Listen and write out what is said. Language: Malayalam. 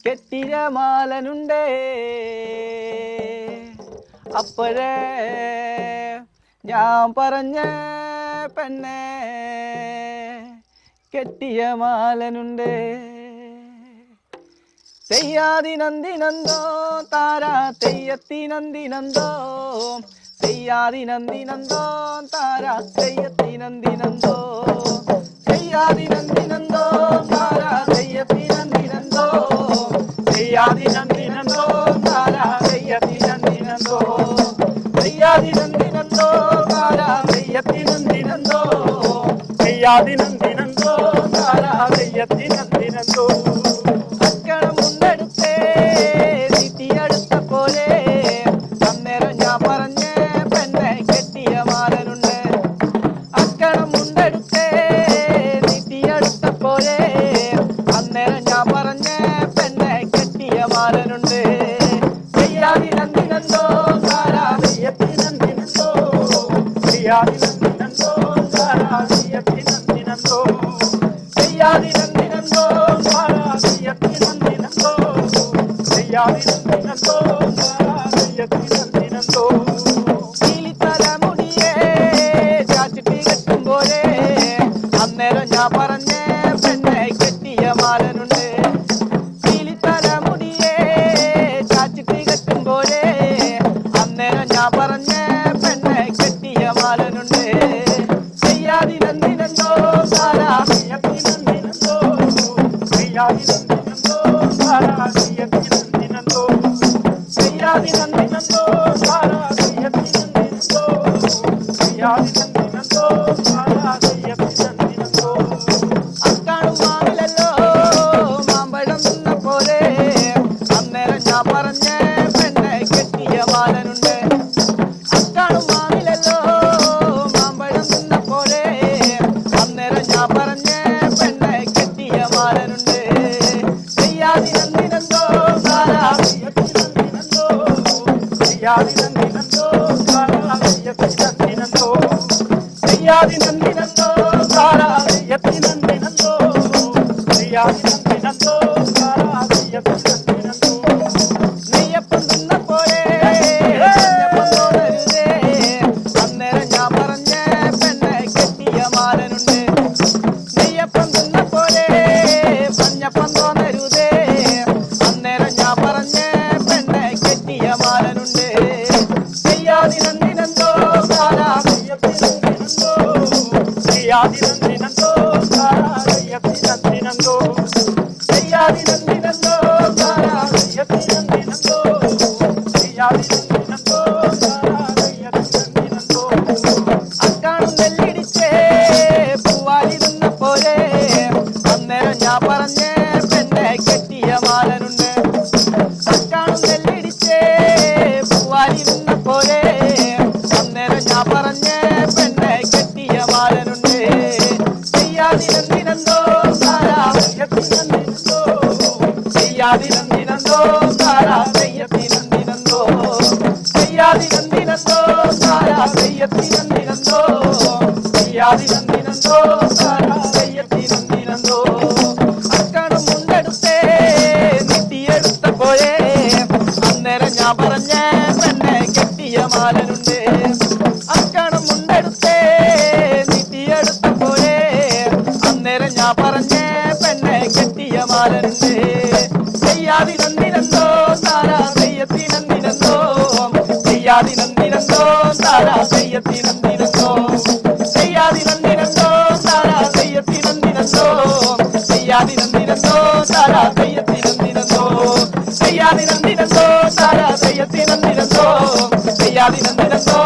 കെട്ടിയ മാലനുണ്ടേ അപ്പോഴേ ഞാൻ പറഞ്ഞ പെണ്ണെ കെട്ടിയ മാലനുണ്ടേ തെയ്യാതിനന്ദിനന്തോ താരാ തെയ്യത്തിനന്ദിനന്തോ തെയ്യാതിനന്ദിനന്തോ താരാ തെയ്യത്തിനന്ദിനന്തോ തെയ്യാതിനന്ദിനന്തോ താരാ തെയ്യത്തിനന്ദിനന്തോ തെയ്യാതിനന്ദിനന്തോ താരാ തെയ്യത്തിനന്ദിനന്തോ തെയ്യാതിനന്ദിനന്തോ താരാ തെയ്യത്തിനന്ദിനന്തോ തെയ്യാതിനന്ദിനന്തോ താരാ തെയ്യത്തിനന്ദിനന്തോ അക്കണമുണ്ടെടുത്തേ നീട്ടിയെടുത്ത പോലെ അന്നേരം ഞാൻ പറഞ്ഞ പെണ്ണെ കെട്ടിയ മാലനുണ്ട് അക്കണമുണ്ടെടുത്തേ നീട്ടിയെടുത്ത പോലെ അന്നേരം ഞാൻ പറഞ്ഞ പെണ്ണെ കെട്ടിയ മാലനുണ്ട് തെയ്യാതിനന്ദിനന്തോ താരാ തെയ്യത്തിനന്ദിനന്തോ തെയ്യാതിനന്ദിനന്തോ താരാ തെയ്യത്തിനന്ദിനന്തോ തെയ്യാതിനന്ദിനന്തോ താരാ തെയ്യത്തിനന്ദിനന്തോ തെയ്യാതിനന്ദിനന്തോ താരാ തെയ്യത്തിനന്ദിനന്തോ കിളിത്തലമുടിയേ ചാച്ചിട്ട് കെട്ടുമ്പോലെ അന്നേരം ഞാൻ പറഞ്ഞ പെണ്ണെ കെട്ടിയ മാലനുണ്ട് കിളിത്തലമുടിയേ ചാച്ചിട്ട് കെട്ടുമ്പോലെ അന്നേരം ഞാൻ പറഞ്ഞ പെണ്ണെ കെട്ടിയ മാലനുണ്ട് തെയ്യാതിനന്ദിനന്തോ താരാ തെയ്യത്തിനന്ദിനന്തോ തെയ്യാതിനന്ദിനന്തോ താരാ തെയ്യത്തിനന്ദിനന്തോ തെയ്യാതിനന്ദിനന്തോ താരാ തെയ്യത്തിനന്ദിനന്തോ തെയ്യാതിനന്ദിനന്തോ താരാ തെയ്യത്തിനന്ദിനന്തോ അക്കാണും മാവിലല്ലോ മാമ്പഴം നിന്ന പോലെ അന്നേരം ഞാൻ പറഞ്ഞ പെണ്ണെ കെട്ടിയ മാലനുണ്ട് അക്കാണും മാവിലല്ലോ മാമ്പഴം നിന്ന പോലെ അന്നേരം ഞാൻ പറഞ്ഞ പെണ്ണെ കെട്ടിയ മാലനുണ്ട് തെയ്യാതിനന്ദിനന്തോ താരാ തെയ്യത്തിനന്ദിനന്തോ തെയ്യാതിനന്ദിനന്തോ താരാ തെയ്യത്തിനന്ദിനന്തോ തെയ്യാതിനന്ദിനന്തോ താരാ തെയ്യത്തിനന്ദിനന്തോ തെയ്യാതിനന്ദിനന്തോ താരാ തെയ്യത്തിനന്ദിനന്തോ നെയ്യപ്പം തിന്ന പോലെ നെയ്യപ്പം തോന്നരുതേ അന്നേരം ഞാൻ പറഞ്ഞ പെണ്ണെ കെട്ടിയ മാലനുണ്ട് നെയ്യപ്പം തിന്ന പോലെ പഞ്ഞപ്പം തോന്നരുതേ അന്നേരം ഞാൻ പറഞ്ഞ പെണ്ണെ കെട്ടിയ മാലനുണ്ട് തെയ്യാതിനന്ദിനന്തോ താരാ തെയ്യത്തിനന്ദിനന്തോ തെയ്യാതിനന്ദിനന്തോ താരാ തെയ്യത്തിനന്ദിനന്തോ തെയ്യാതിനന്ദിനന്തോ താരാ തെയ്യത്തിനന്ദിനന്തോ തെയ്യാതിനന്ദിനന്തോ താരാ തെയ്യത്തിനന്ദിനന്തോ അക്കാണും നെല്ലിടിച്ചേ പൂവാലിരുന്ന പോലെ അന്നേരം ഞാൻ പറഞ്ഞ പെണ്ണെ കെട്ടിയ മാലനുണ്ട് അക്കാണും നെല്ലിടിച്ചേ പൂവാലിരുന്ന പോലെ അന്നേരം ഞാൻ പറഞ്ഞ പെണ്ണെ കെട്ടിയ മാലനുണ്ട് തെയ്യാതിനന്ദിനന്തോ താരാ തെയ്യത്തിനന്ദിനന്തോ തെയ്യാതിനന്ദിനന്തോ താരാ തെയ്യത്തിനന്ദിനന്തോ തെയ്യാതിനന്ദിനന്തോ താരാ തെയ്യത്തിനന്ദിനന്തോ തെയ്യാതിനന്ദിനന്തോ താരാ തെയ്യത്തിനന്ദിനന്തോ അക്കാണും മുണ്ടെടുത്തേ നീട്ടിയെടുത്ത പോലെ അന്നേരം ഞാൻ പറഞ്ഞ പെണ്ണെ കെട്ടിയ മാലനുണ്ട് അക്കാണും മുണ്ടെടുത്തേ നീട്ടിയെടുത്ത പോലെ അന്നേരം ഞാൻ പറഞ്ഞ പെണ്ണെ കെട്ടിയ മാലനുണ്ട് തെയ്യാതിനന്ദിനന്തോ താരാ തെയ്യത്തിനന്ദിനന്തോ തെയ്യാതിനന്ദിനന്തോ താരാ തെയ്യത്തിനന്ദിനന്തോ തെയ്യാതിനന്ദിനന്തോ താരാ തെയ്യത്തിനന്ദിനന്തോ തെയ്യാതിനന്ദിനന്തോ താരാ തെയ്യത്തിനന്ദിനന്തോ തെയ്യാതിനന്ദിനന്തോ താരാ തെയ്യത്തിനന്ദിനന്തോ തെയ്യാതിനന്ദിനന്തോ